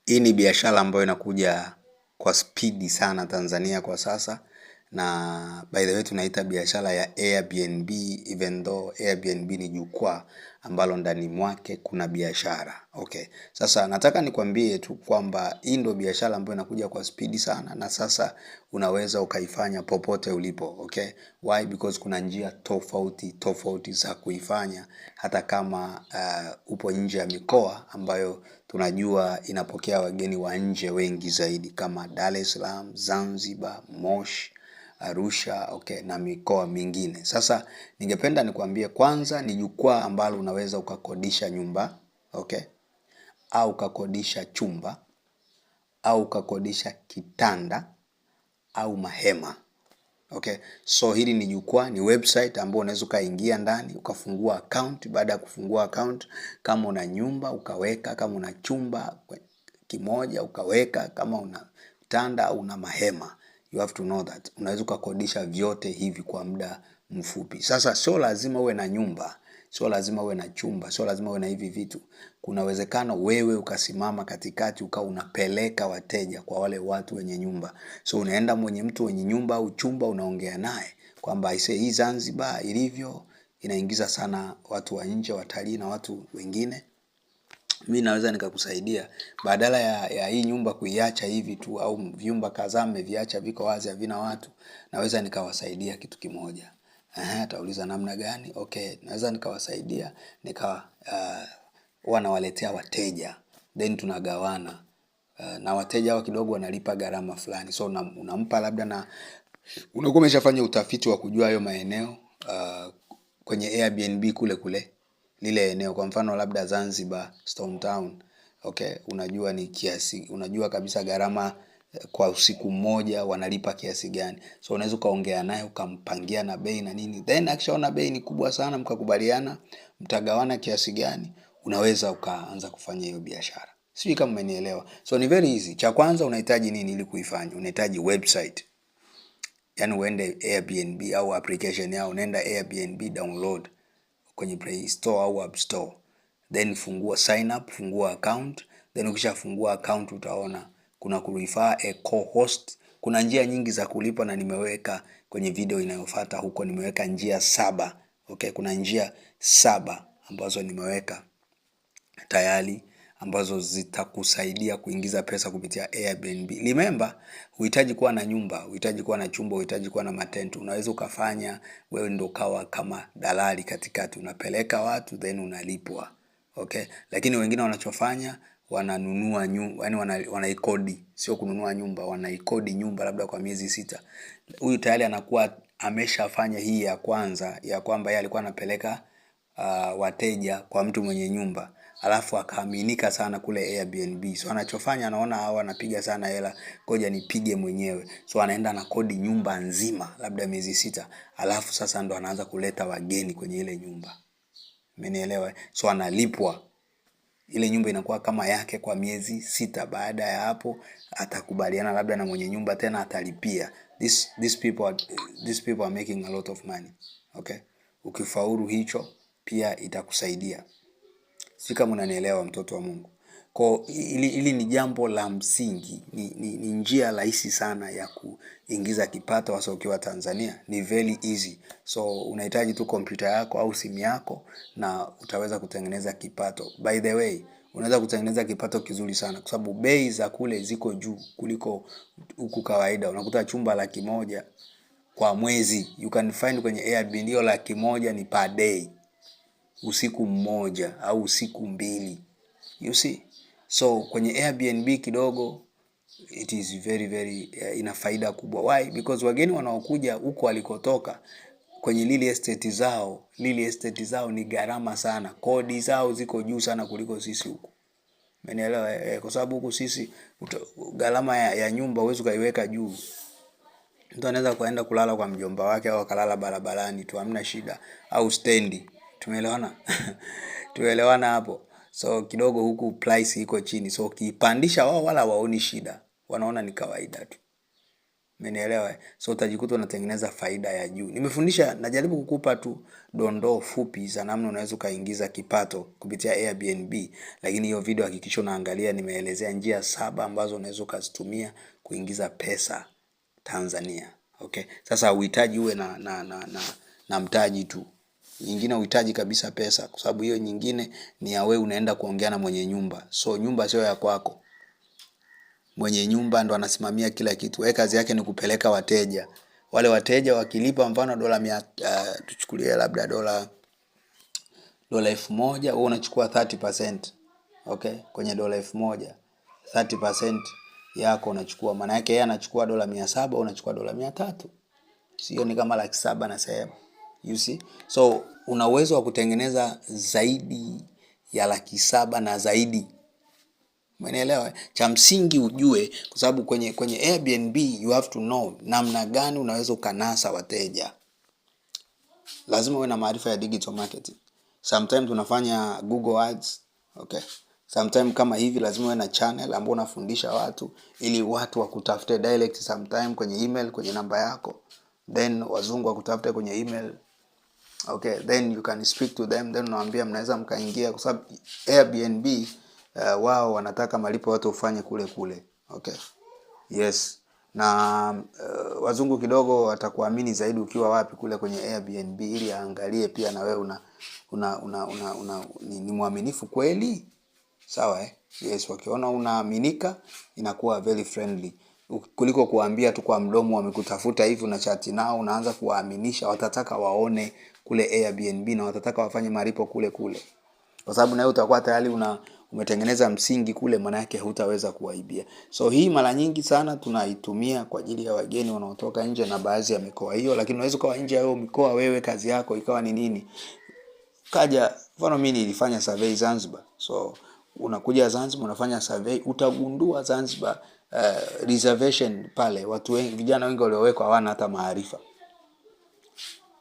Hii ni biashara ambayo inakuja kwa spidi sana Tanzania kwa sasa. Na by the way tunaita biashara ya Airbnb, even though Airbnb ni jukwaa ambalo ndani mwake kuna biashara. Okay. Sasa nataka nikwambie tu kwamba hii ndio biashara ambayo inakuja kwa spidi sana, na sasa unaweza ukaifanya popote ulipo. Okay. Why? Because kuna njia tofauti za kuifanya hata kama upo nje ya mikoa ambayo tunajua inapokea wageni wa nje wengi zaidi kama Dar es Salaam, Zanzibar, Moshi, Arusha, okay, na mikoa mingine. Sasa ningependa nikwambie kwanza ni jukwaa ambalo unaweza ukakodisha nyumba, okay? Au ukakodisha chumba, au ukakodisha kitanda, au mahema. Okay. So hili ni jukwaa, ni website ambayo unaweza ukaingia ndani, ukafungua account. Baada ya kufungua account, kama una nyumba ukaweka, kama una chumba kimoja ukaweka, kama una kitanda au una mahema. You have to know that unaweza ukakodisha vyote hivi kwa muda mfupi. Sasa sio lazima uwe na nyumba, sio lazima uwe na chumba, sio lazima uwe na hivi vitu. Kuna uwezekano wewe ukasimama katikati ukawa unapeleka wateja kwa wale watu wenye nyumba. So unaenda mwenye mtu wenye nyumba au chumba, unaongea naye kwamba I say hii Zanzibar ilivyo inaingiza sana watu wa nje, watalii na watu wengine. Mimi naweza nikakusaidia badala ya hii nyumba kuiacha hivi tu, au vyumba kadhaa mmeviacha viko wazi havina watu, naweza nikawasaidia kitu kimoja. Atauliza namna gani? Okay, naweza nikawasaidia wanawaletea wateja, then tunagawana. Na wateja hao kidogo wanalipa gharama fulani. So unampa labda, na unakuwa umeshafanya utafiti wa kujua hayo maeneo kwenye Airbnb kule lile eneo. Kwa mfano labda Zanzibar, Stone Town. Okay, unajua ni kiasi, unajua kabisa gharama kwa usiku mmoja wanalipa kiasi gani. So unaweza kaongea naye ukampangia na bei na nini. Then akishaona bei ni kubwa sana, mkakubaliana mtagawana kiasi gani, unaweza ukaanza kufanya hiyo biashara. Sijui kama umenielewa. So ni very easy. Cha kwanza unahitaji nini ili kuifanya? Unahitaji website. Yaani uende Airbnb au application yao, nenda Airbnb, download kwenye Play Store au App Store. Then fungua sign up, fungua account. Then ukishafungua account utaona kuna kurefer a co-host. Kuna njia nyingi za kulipa na nimeweka kwenye video inayofuata huko, nimeweka njia 7. Okay, kuna njia 7 ambazo nimeweka tayari ambazo zitakusaidia kuingiza pesa kupitia Airbnb. Remember, uhitaji kuwa na nyumba, uhitaji kuwa na chumba, uhitaji kuwa na matenti. Unaweza ukafanya wewe ndio kawa kama dalali katikati, unapeleka watu then unalipwa. Okay? Lakini wengine wanachofanya wananunua nyumba, yani wanaikodi, sio kununua nyumba, wanaikodi nyumba labda kwa miezi 6. Huyu tayari anakuwa ameshafanya hii ya kwanza ya kwamba yeye alikuwa anapeleka wateja kwa mtu mwenye nyumba, alafu akaaminika sana kule Airbnb. So anachofanya, anaona hao wanapiga sana hela, ngoja nipige mwenyewe. So anaenda na kodi nyumba nzima labda miezi 6, alafu sasa ndo anaanza kuleta wageni kwenye ile nyumba. Umenielewa? So analipwa, ile nyumba inakuwa kama yake kwa miezi 6. Baada ya hapo atakubaliana labda na mwenye nyumba tena atalipia. These people are making a lot of money. Okay? Ukifaulu hicho pia itakusaidia. Si kama unanielewa, mtoto wa Mungu. Kwa ili ni jambo la msingi, ni njia rahisi sana ya kuingiza kipato hasa ukiwa Tanzania. Ni very easy. So unahitaji tu kompyuta yako au simu yako na utaweza kutengeneza kipato. By the way, unaweza kutengeneza kipato kizuri sana kwa sababu bei za kule ziko juu kuliko huku kawaida. Unakuta chumba 100,000 kwa mwezi. You can find kwenye Airbnb hiyo 100,000 ni per day. Usiku mmoja au usiku 2. You see? So kwenye Airbnb kidogo it is very ina faida kubwa. Why? Because wageni wanaokuja huko walikotoka kwenye lili estate zao ni gharama sana. Kodi zao ziko juu sana kuliko sisi huko. Umenielewa? Kwa sababu huko sisi gharama ya nyumba huwezi kaiweka juu. Mtu anaweza kuenda kulala kwa mjomba wake au akalala barabarani tu, hamna shida, au stendi. Tumeelewana? Tumeelewana hapo. So kidogo huku price iko chini. So ukipandisha wao wala waoni shida. Wanaona ni kawaida tu. Umenielewa? So utajikuta unatengeneza faida ya juu. Nimefundisha, najaribu kukupa tu dondoo fupi za namna unaweza kaingiza kipato kupitia Airbnb, lakini hiyo video hakikisha unaangalia. Nimeelezea njia 7 ambazo unaweza kuzitumia kuingiza pesa Tanzania. Okay? Sasa uhitaji uwe na mtaji tu. Nyingine uhitaji kabisa pesa, kwa sababu hiyo nyingine ni ya wewe unaenda kuongea na mwenye nyumba. So nyumba sio ya kwako. Mwenye nyumba ndo anasimamia kila kitu. Wewe kazi yake ni kupeleka wateja. Wale wateja wakilipa mfano dola tuchukulie labda dola 1000, wewe unachukua 30%. Okay? Kwenye dola 1000, 30% yako unachukua. Maana yake yeye anachukua dola 700, unachukua dola 300. Sio ni kama 700 na sehemu. You see? So una uwezo wa kutengeneza zaidi ya 700 na zaidi. Umeelewa? Cha msingi ujue, kwa sababu kwenye Airbnb you have to know namna gani unaweza ukanasa wateja. Lazima uwe na maarifa ya digital marketing. Sometimes tunafanya Google Ads, okay? Sometimes kama hivi lazima uwe na channel ambayo unafundisha watu ili watu wakutafute direct, sometimes kwenye email, kwenye namba yako. Then wazungu wakutafute kwenye email. Okay, then you can speak to them, then unawaambia mnaweza mkaingia, kwa sababu Airbnb wao wanataka malipo yote ufanye kule. Okay. Yes. Na wazungu kidogo watakuamini zaidi ukiwa wapi kule kwenye Airbnb, ili aangalie pia na wewe ni mwaminifu kweli. Sawa Yes, wakiona unaaminika inakuwa very friendly. Kuliko kuambia tu kwa mdomo wamekutafuta hivi na chat nao, unaanza kuwaaminisha. Watataka waone kule Airbnb na watataka wafanye malipo kule. Kwa sababu nawe utakuwa tayari umetengeneza msingi kule, maana yake hutaweza kuwaibia. So hii mara nyingi sana tunaitumia kwa ajili ya wageni wanaotoka nje na baadhi ya mikoa hiyo, lakini unaweza kuwa nje ya mikoa, wewe kazi yako ikawa ni nini? Kaja, mfano mimi nilifanya survey Zanzibar. So unakuja Zanzibar unafanya survey, utagundua Zanzibar reservation pale watu wengi, vijana wengi waliowekwa hawana hata maarifa.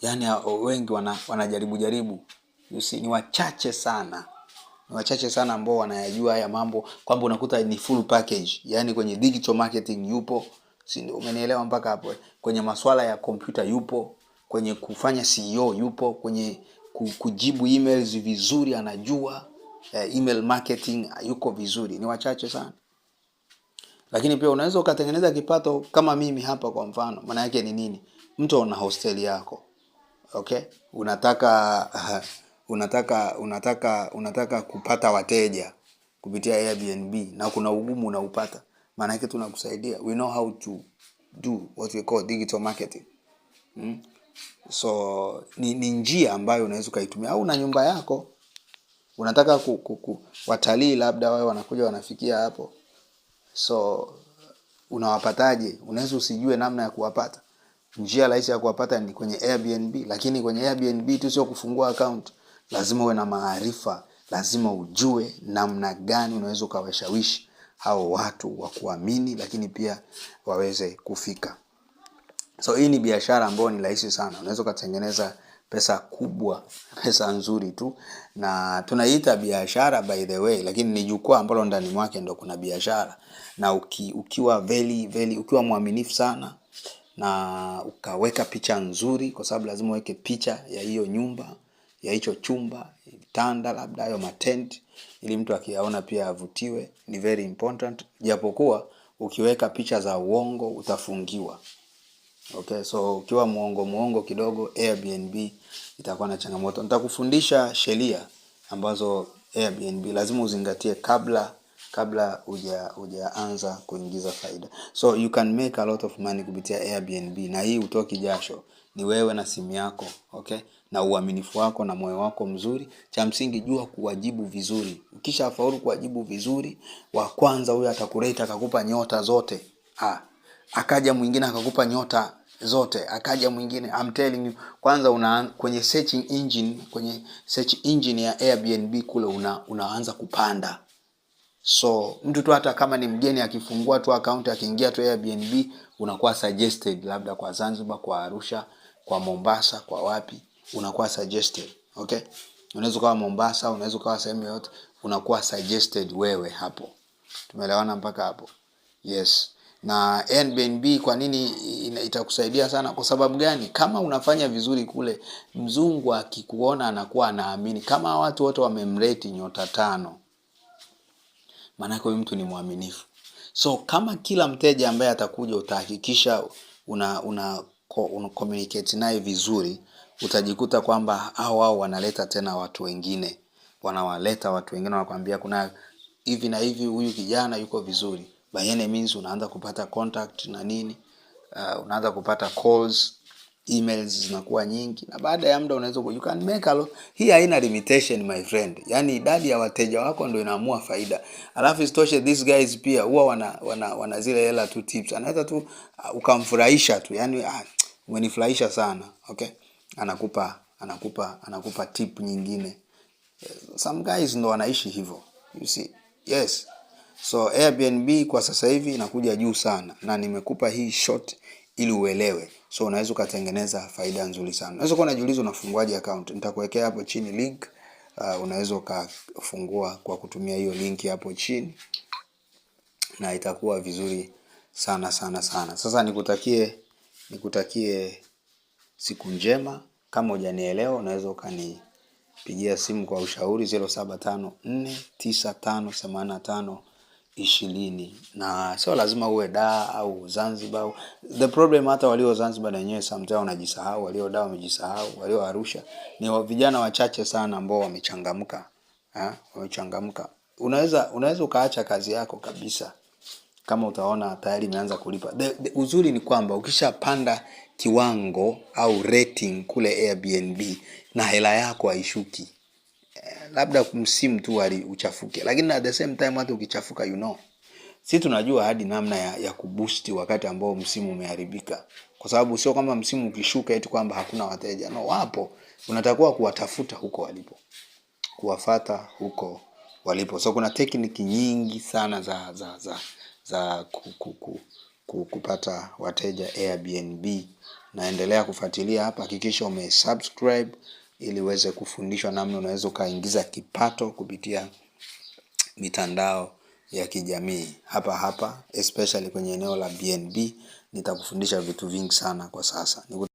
Yaani wengi wanajaribu. You see, ni wachache sana ambao wanayajua haya mambo, kwamba unakuta ni full package. Yaani kwenye digital marketing yupo, si umenielewa mpaka hapo? Kwenye masuala ya computer yupo, kwenye kufanya CEO yupo, kwenye kujibu emails vizuri anajua, email marketing yuko vizuri. Ni wachache sana. Lakini pia unaweza ukatengeneza kipato kama mimi hapa kwa mfano. Maana yake ni nini? Mtu una hostel yako. Okay? Unataka kupata wateja kupitia Airbnb na kuna ugumu unaupata. Maana yake tunakusaidia. We know how to do what we call digital marketing. So ni njia ambayo unaweza kaitumia. Au una nyumba yako, unataka watalii labda wao wanakuja wanafikia hapo. So unawapataje? Unaweza usijue namna ya kuwapata. Njia rahisi ya kuwapata ni kwenye Airbnb, lakini kwenye Airbnb tu sio kufungua account. Lazima uwe na maarifa, lazima ujue namna gani unaweza kuwashawishi hao watu wa kuamini, lakini pia waweze kufika. So hii ni biashara ambayo ni rahisi sana. Unaweza kutengeneza pesa kubwa, pesa nzuri tu, na tunaiita biashara by the way, lakini ni jukwaa ambalo ndani mwake ndo kuna biashara. Na ukiwa mwaminifu sana na ukaweka picha nzuri, kwa sababu lazima uweke picha ya hiyo nyumba, ya hicho chumba, vitanda labda hayo matent, ili mtu akiyaona pia avutiwe. Ni very important. Japokuwa ukiweka picha za uongo utafungiwa. Okay, so ukiwa muongo kidogo, Airbnb itakuwa na changamoto. Nitakufundisha sheria ambazo Airbnb lazima uzingatie kabla hujaanza kuingiza faida. So you can make a lot of money kupitia Airbnb, na hii utoki jasho. Ni wewe na simu yako, okay? Na uaminifu wako na moyo wako mzuri. Cha msingi jua kuwajibu vizuri. Ukishafaulu kuwajibu vizuri, wa kwanza huyo atakurate akakupa nyota zote. Akaja mwingine akakupa nyota zote, akaja mwingine. I'm telling you, kwanza kwenye search engine ya Airbnb kule unaanza kupanda. So mtu tu hata kama ni mgeni akifungua tu account, akiingia tu Airbnb, unakuwa suggested labda kwa Zanzibar, kwa Arusha, kwa Mombasa, kwa wapi, unakuwa suggested. Okay? Unaweza kuwa Mombasa, unaweza kuwa sehemu yote, unakuwa suggested wewe hapo. Tumeelewana mpaka hapo? Yes. Na Airbnb kwa nini itakusaidia sana? Kwa sababu gani? Kama unafanya vizuri kule, mzungu akikuona anakuwa anaamini. Kama watu wote wamemrate nyota 5, maana huyu mtu ni mwaminifu. So kama kila mteja ambaye atakuja utahakikisha una communicate naye vizuri, utajikuta kwamba hao wanaleta tena watu wengine. Wanawaleta watu wengine, wanakuambia kuna hivi na hivi, huyu kijana yuko vizuri. By any means unaanza kupata contact na nini, unaanza kupata calls, emails zinakuwa nyingi, na baada ya muda unaweza you can make a lot. Hii haina limitation my friend, yani idadi ya wateja wako ndio inaamua faida. Alafu istoshe these guys pia huwa wana zile hela tu tips, anaweza tu ukamfurahisha tu, yani umenifurahisha sana, okay, anakupa tip nyingine. Some guys ndo wanaishi hivyo, you see. Yes. So Airbnb kwa sasa hivi inakuja juu sana, na nimekupa hii short ili uelewe. So unaweza kutengeneza faida nzuri sana. Unaweza kuwa unajiuliza unafunguaje account. Nitakuwekea hapo chini link. Unaweza kufungua kwa kutumia hiyo link hapo chini, na itakuwa vizuri sana sana sana. Sasa nikutakie siku njema. Kama hujanielewa unaweza ukanipigia simu kwa ushauri 0754958520, na sio lazima uwe Dar au Zanzibar. The problem hata walio Zanzibar na wenyewe sometimes wanajisahau, walio Dar wamejisahau, walio Arusha ni vijana wachache sana ambao wamechangamka. Wamechangamka. Unaweza ukaacha kazi yako kabisa kama utaona tayari imeanza kulipa. Uzuri ni kwamba ukishapanda kiwango au rating kule Airbnb, na hela yako haishuki. Labda msimu tu uchafuke, lakini at the same time hata ukichafuka sisi tunajua hadi namna ya kuboost wakati ambao msimu umeharibika. Kwa sababu sio kama msimu ukishuka eti kwamba hakuna wateja. No, wapo. Unatakiwa kuwatafuta huko walipo, kuwafuata huko walipo. So kuna tekniki nyingi sana za kupata wateja Airbnb. Naendelea kufuatilia hapa, hakikisha umesubscribe ili uweze kufundishwa namna unaweza kaingiza kipato kupitia mitandao ya kijamii hapa especially kwenye eneo la BNB. Nitakufundisha vitu vingi sana kwa sasa.